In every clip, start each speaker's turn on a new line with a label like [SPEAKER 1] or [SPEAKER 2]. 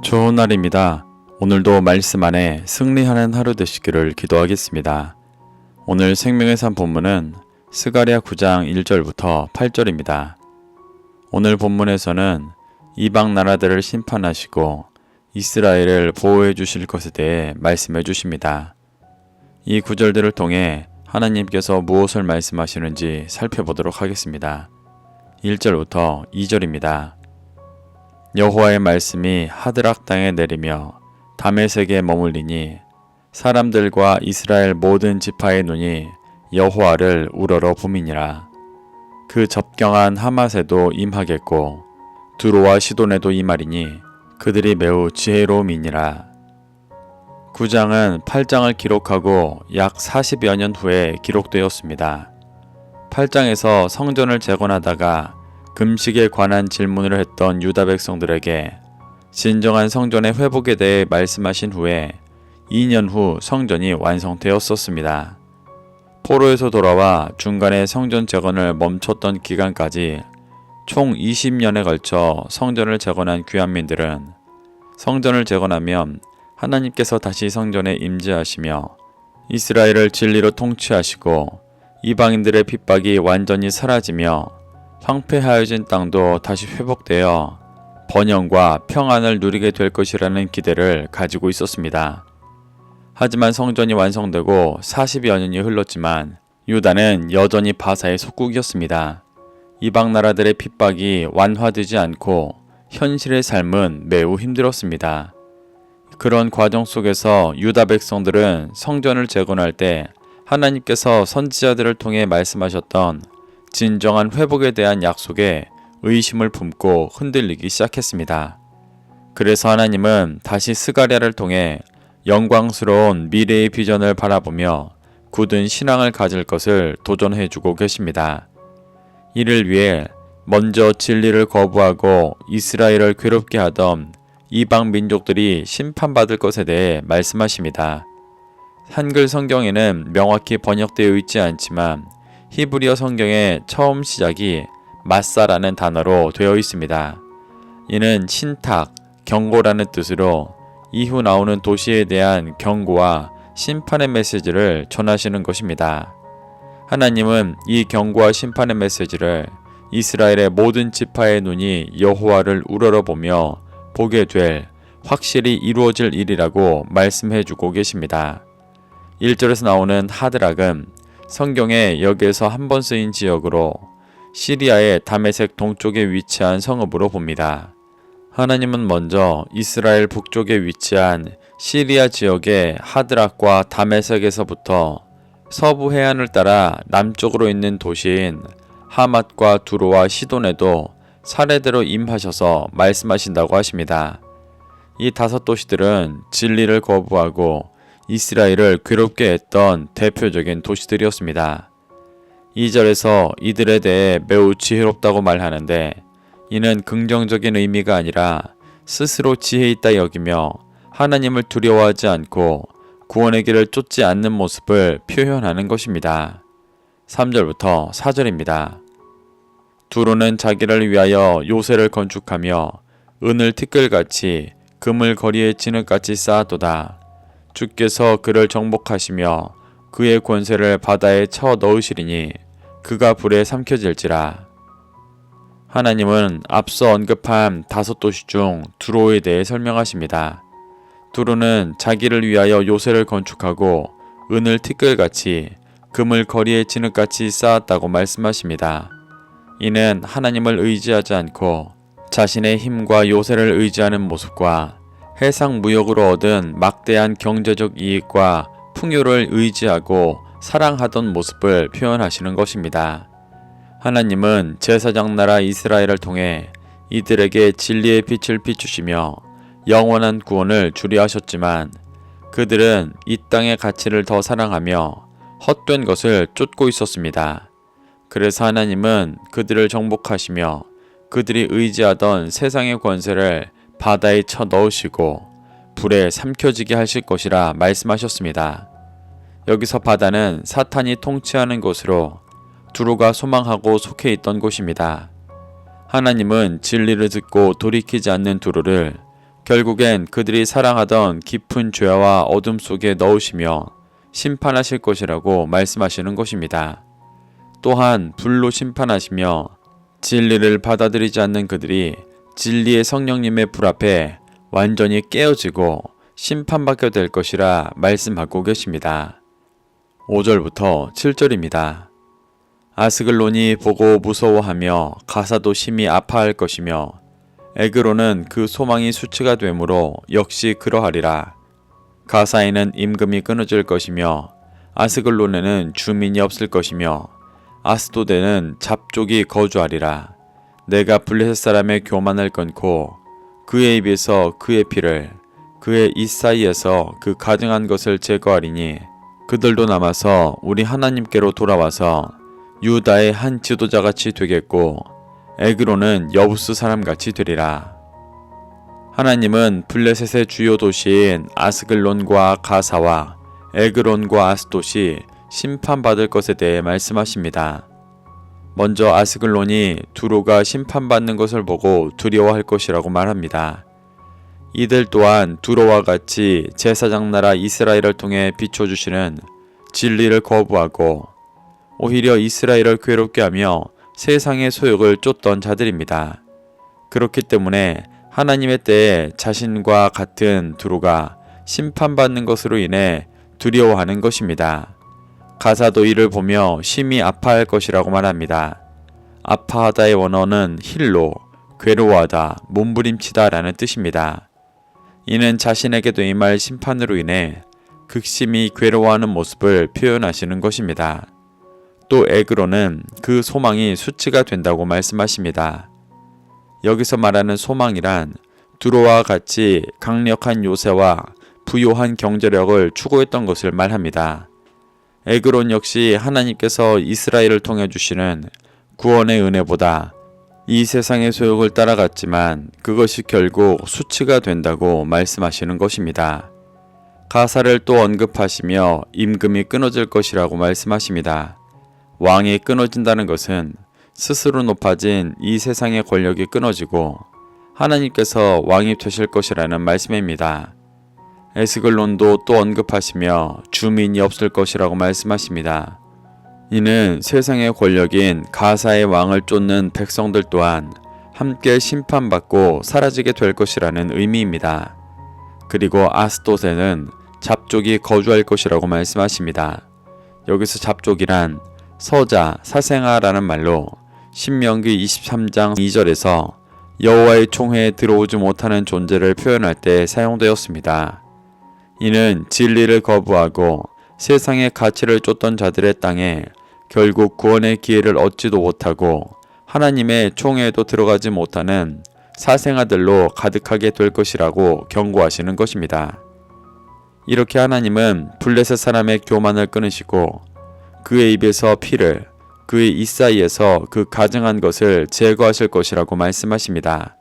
[SPEAKER 1] 좋은 날입니다. 오늘도 말씀 안에 승리하는 하루 되시기를 기도하겠습니다. 오늘 생명의 산 본문은 스가랴 9장 1절부터 8절입니다. 오늘 본문에서는 이방 나라들을 심판하시고 이스라엘을 보호해 주실 것에 대해 말씀해 주십니다. 이 구절들을 통해 하나님께서 무엇을 말씀하시는지 살펴보도록 하겠습니다. 1절부터 2절입니다. 여호와의 말씀이 하드락 땅에 내리며 다메섹에 머물리니 사람들과 이스라엘 모든 지파의 눈이 여호와를 우러러 보미니라. 그 접경한 하맛에도 임하겠고 두로와 시돈에도 임하리니 그들이 매우 지혜로움이니라. 9장은 8장을 기록하고 약 40여 년 후에 기록되었습니다. 8장에서 성전을 재건하다가 금식에 관한 질문을 했던 유다 백성들에게 진정한 성전의 회복에 대해 말씀하신 후에 2년 후 성전이 완성되었었습니다. 포로에서 돌아와 중간에 성전 재건을 멈췄던 기간까지 총 20년에 걸쳐 성전을 재건한 귀환민들은 성전을 재건하면 하나님께서 다시 성전에 임재하시며 이스라엘을 진리로 통치하시고 이방인들의 핍박이 완전히 사라지며 황폐하여진 땅도 다시 회복되어 번영과 평안을 누리게 될 것이라는 기대를 가지고 있었습니다. 하지만 성전이 완성되고 40여 년이 흘렀지만 유다는 여전히 바사의 속국이었습니다. 이방 나라들의 핍박이 완화되지 않고 현실의 삶은 매우 힘들었습니다. 그런 과정 속에서 유다 백성들은 성전을 재건할 때 하나님께서 선지자들을 통해 말씀하셨던 진정한 회복에 대한 약속에 의심을 품고 흔들리기 시작했습니다. 그래서 하나님은 다시 스가랴를 통해 영광스러운 미래의 비전을 바라보며 굳은 신앙을 가질 것을 도전해주고 계십니다. 이를 위해 먼저 진리를 거부하고 이스라엘을 괴롭게 하던 이방 민족들이 심판받을 것에 대해 말씀하십니다. 한글 성경에는 명확히 번역되어 있지 않지만 히브리어 성경의 처음 시작이 마사라는 단어로 되어 있습니다. 이는 신탁, 경고라는 뜻으로 이후 나오는 도시에 대한 경고와 심판의 메시지를 전하시는 것입니다. 하나님은 이 경고와 심판의 메시지를 이스라엘의 모든 지파의 눈이 여호와를 우러러보며 보게 될 확실히 이루어질 일이라고 말씀해주고 계십니다. 1절에서 나오는 하드락은 성경에 여기에서 한 번 쓰인 지역으로 시리아의 다메섹 동쪽에 위치한 성읍으로 봅니다. 하나님은 먼저 이스라엘 북쪽에 위치한 시리아 지역의 하드락과 다메섹에서부터 서부 해안을 따라 남쪽으로 있는 도시인 하맛과 두로와 시돈에도 사례대로 임하셔서 말씀하신다고 하십니다. 이 5도시들은 진리를 거부하고 이스라엘을 괴롭게 했던 대표적인 도시들이었습니다. 2절에서 이들에 대해 매우 지혜롭다고 말하는데 이는 긍정적인 의미가 아니라 스스로 지혜 있다 여기며 하나님을 두려워하지 않고 구원의 길을 쫓지 않는 모습을 표현하는 것입니다. 3절부터 4절입니다. 두로는 자기를 위하여 요새를 건축하며 은을 티끌같이 금을 거리에 진흙같이 쌓았도다. 주께서 그를 정복하시며 그의 권세를 바다에 쳐 넣으시리니 그가 불에 삼켜질지라. 하나님은 앞서 언급한 5도시 중 두로에 대해 설명하십니다. 두로는 자기를 위하여 요새를 건축하고 은을 티끌같이 금을 거리에 진흙같이 쌓았다고 말씀하십니다. 이는 하나님을 의지하지 않고 자신의 힘과 요새를 의지하는 모습과 해상 무역으로 얻은 막대한 경제적 이익과 풍요를 의지하고 사랑하던 모습을 표현하시는 것입니다. 하나님은 제사장 나라 이스라엘을 통해 이들에게 진리의 빛을 비추시며 영원한 구원을 주려 하셨지만 그들은 이 땅의 가치를 더 사랑하며 헛된 것을 쫓고 있었습니다. 그래서 하나님은 그들을 정복하시며 그들이 의지하던 세상의 권세를 바다에 쳐 넣으시고 불에 삼켜지게 하실 것이라 말씀하셨습니다. 여기서 바다는 사탄이 통치하는 곳으로 두로가 소망하고 속해 있던 곳입니다. 하나님은 진리를 듣고 돌이키지 않는 두로를 결국엔 그들이 사랑하던 깊은 죄와 어둠 속에 넣으시며 심판하실 것이라고 말씀하시는 것입니다. 또한 불로 심판하시며 진리를 받아들이지 않는 그들이 진리의 성령님의 불 앞에 완전히 깨어지고 심판받게 될 것이라 말씀하고 계십니다. 5절부터 7절입니다. 아스글론이 보고 무서워하며 가사도 심히 아파할 것이며 에그론은 그 소망이 수치가 되므로 역시 그러하리라. 가사에는 임금이 끊어질 것이며 아스글론에는 주민이 없을 것이며 아스도데는 잡족이 거주하리라. 내가 블레셋 사람의 교만을 끊고 그의 입에서 그의 피를 그의 입 사이에서 그 가증한 것을 제거하리니 그들도 남아서 우리 하나님께로 돌아와서 유다의 한 지도자같이 되겠고 에그론은 여부스 사람같이 되리라. 하나님은 블레셋의 주요 도시인 아스글론과 가사와 에그론과 아스돗이 심판받을 것에 대해 말씀하십니다. 먼저 아스글론이 두로가 심판받는 것을 보고 두려워할 것이라고 말합니다. 이들 또한 두로와 같이 제사장 나라 이스라엘을 통해 비춰주시는 진리를 거부하고 오히려 이스라엘을 괴롭게 하며 세상의 소욕을 쫓던 자들입니다. 그렇기 때문에 하나님의 때에 자신과 같은 두로가 심판받는 것으로 인해 두려워하는 것입니다. 가사도 이를 보며 심히 아파할 것이라고 말합니다. 아파하다의 원어는 힐로, 괴로워하다, 몸부림치다 라는 뜻입니다. 이는 자신에게도 임할 심판으로 인해 극심히 괴로워하는 모습을 표현하시는 것입니다. 또 에그로는 그 소망이 수치가 된다고 말씀하십니다. 여기서 말하는 소망이란 두로와 같이 강력한 요새와 부요한 경제력을 추구했던 것을 말합니다. 에그론 역시 하나님께서 이스라엘을 통해 주시는 구원의 은혜보다 이 세상의 소욕을 따라갔지만 그것이 결국 수치가 된다고 말씀하시는 것입니다. 가사를 또 언급하시며 임금이 끊어질 것이라고 말씀하십니다. 왕이 끊어진다는 것은 스스로 높아진 이 세상의 권력이 끊어지고 하나님께서 왕이 되실 것이라는 말씀입니다. 에스글론도 또 언급하시며 주민이 없을 것이라고 말씀하십니다. 이는 세상의 권력인 가사의 왕을 쫓는 백성들 또한 함께 심판받고 사라지게 될 것이라는 의미입니다. 그리고 아스돗에는 잡족이 거주할 것이라고 말씀하십니다. 여기서 잡족이란 서자, 사생아라는 말로 신명기 23장 2절에서 여호와의 총회에 들어오지 못하는 존재를 표현할 때 사용되었습니다. 이는 진리를 거부하고 세상의 가치를 쫓던 자들의 땅에 결국 구원의 기회를 얻지도 못하고 하나님의 총회에도 들어가지 못하는 사생아들로 가득하게 될 것이라고 경고하시는 것입니다. 이렇게 하나님은 블레셋 사람의 교만을 끊으시고 그의 입에서 피를 그의 입 사이에서 그 가증한 것을 제거하실 것이라고 말씀하십니다.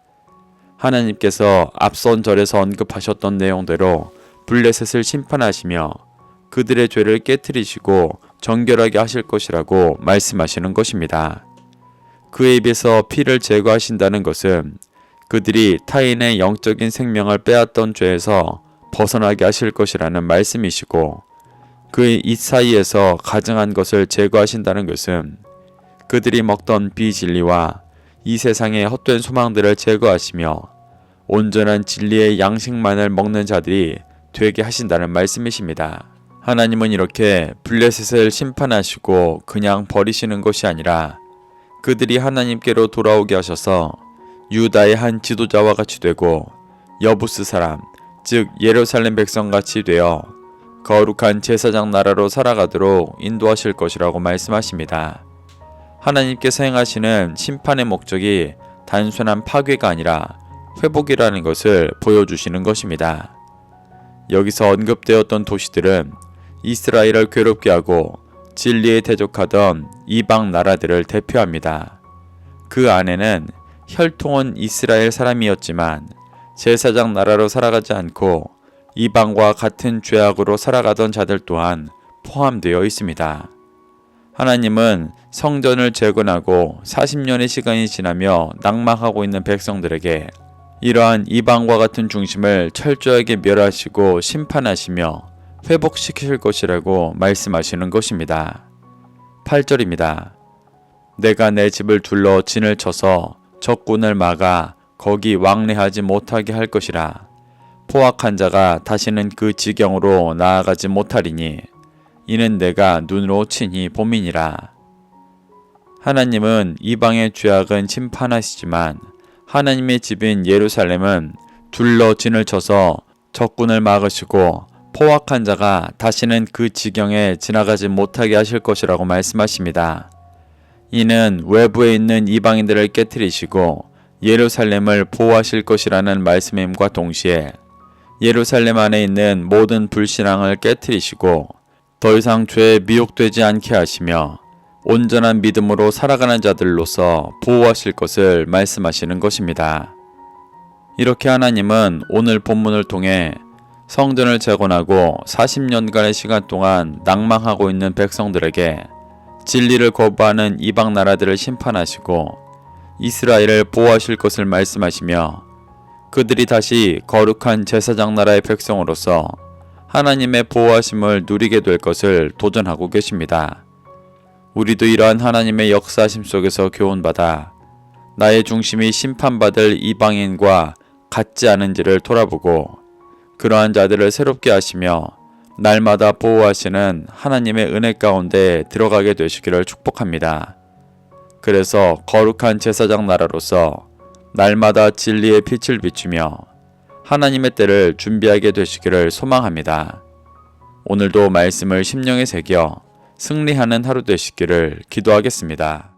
[SPEAKER 1] 하나님께서 앞선 절에서 언급하셨던 내용대로 블레셋을 심판하시며 그들의 죄를 깨트리시고 정결하게 하실 것이라고 말씀하시는 것입니다. 그의 입에서 피를 제거하신다는 것은 그들이 타인의 영적인 생명을 빼앗던 죄에서 벗어나게 하실 것이라는 말씀이시고 그의 입 사이에서 가증한 것을 제거하신다는 것은 그들이 먹던 비진리와 이 세상의 헛된 소망들을 제거하시며 온전한 진리의 양식만을 먹는 자들이 되게 하신다는 말씀이십니다. 하나님은 이렇게 블레셋을 심판하시고 그냥 버리시는 것이 아니라 그들이 하나님께로 돌아오게 하셔서 유다의 한 지도자와 같이 되고 여부스 사람, 즉 예루살렘 백성같이 되어 거룩한 제사장 나라로 살아가도록 인도하실 것이라고 말씀하십니다. 하나님께서 행하시는 심판의 목적이 단순한 파괴가 아니라 회복이라는 것을 보여주시는 것입니다. 여기서 언급되었던 도시들은 이스라엘을 괴롭게 하고 진리에 대적하던 이방 나라들을 대표합니다. 그 안에는 혈통은 이스라엘 사람이었지만 제사장 나라로 살아가지 않고 이방과 같은 죄악으로 살아가던 자들 또한 포함되어 있습니다. 하나님은 성전을 재건하고 40년의 시간이 지나며 낙망하고 있는 백성들에게 이러한 이방과 같은 중심을 철저하게 멸하시고 심판하시며 회복시키실 것이라고 말씀하시는 것입니다. 8절입니다. 내가 내 집을 둘러 진을 쳐서 적군을 막아 거기 왕래하지 못하게 할 것이라. 포악한 자가 다시는 그 지경으로 나아가지 못하리니 이는 내가 눈으로 친히 봄이니라. 하나님은 이방의 죄악은 심판하시지만 하나님의 집인 예루살렘은 둘러 진을 쳐서 적군을 막으시고 포악한 자가 다시는 그 지경에 지나가지 못하게 하실 것이라고 말씀하십니다. 이는 외부에 있는 이방인들을 깨뜨리시고 예루살렘을 보호하실 것이라는 말씀임과 동시에 예루살렘 안에 있는 모든 불신앙을 깨뜨리시고 더 이상 죄에 미혹되지 않게 하시며 온전한 믿음으로 살아가는 자들로서 보호하실 것을 말씀하시는 것입니다. 이렇게 하나님은 오늘 본문을 통해 성전을 재건하고 40년간의 시간 동안 낭망하고 있는 백성들에게 진리를 거부하는 이방 나라들을 심판하시고 이스라엘을 보호하실 것을 말씀하시며 그들이 다시 거룩한 제사장 나라의 백성으로서 하나님의 보호하심을 누리게 될 것을 도전하고 계십니다. 우리도 이러한 하나님의 역사하심 속에서 교훈받아 나의 중심이 심판받을 이방인과 같지 않은지를 돌아보고 그러한 자들을 새롭게 하시며 날마다 보호하시는 하나님의 은혜 가운데 들어가게 되시기를 축복합니다. 그래서 거룩한 제사장 나라로서 날마다 진리의 빛을 비추며 하나님의 때를 준비하게 되시기를 소망합니다. 오늘도 말씀을 심령에 새겨 승리하는 하루 되시기를 기도하겠습니다.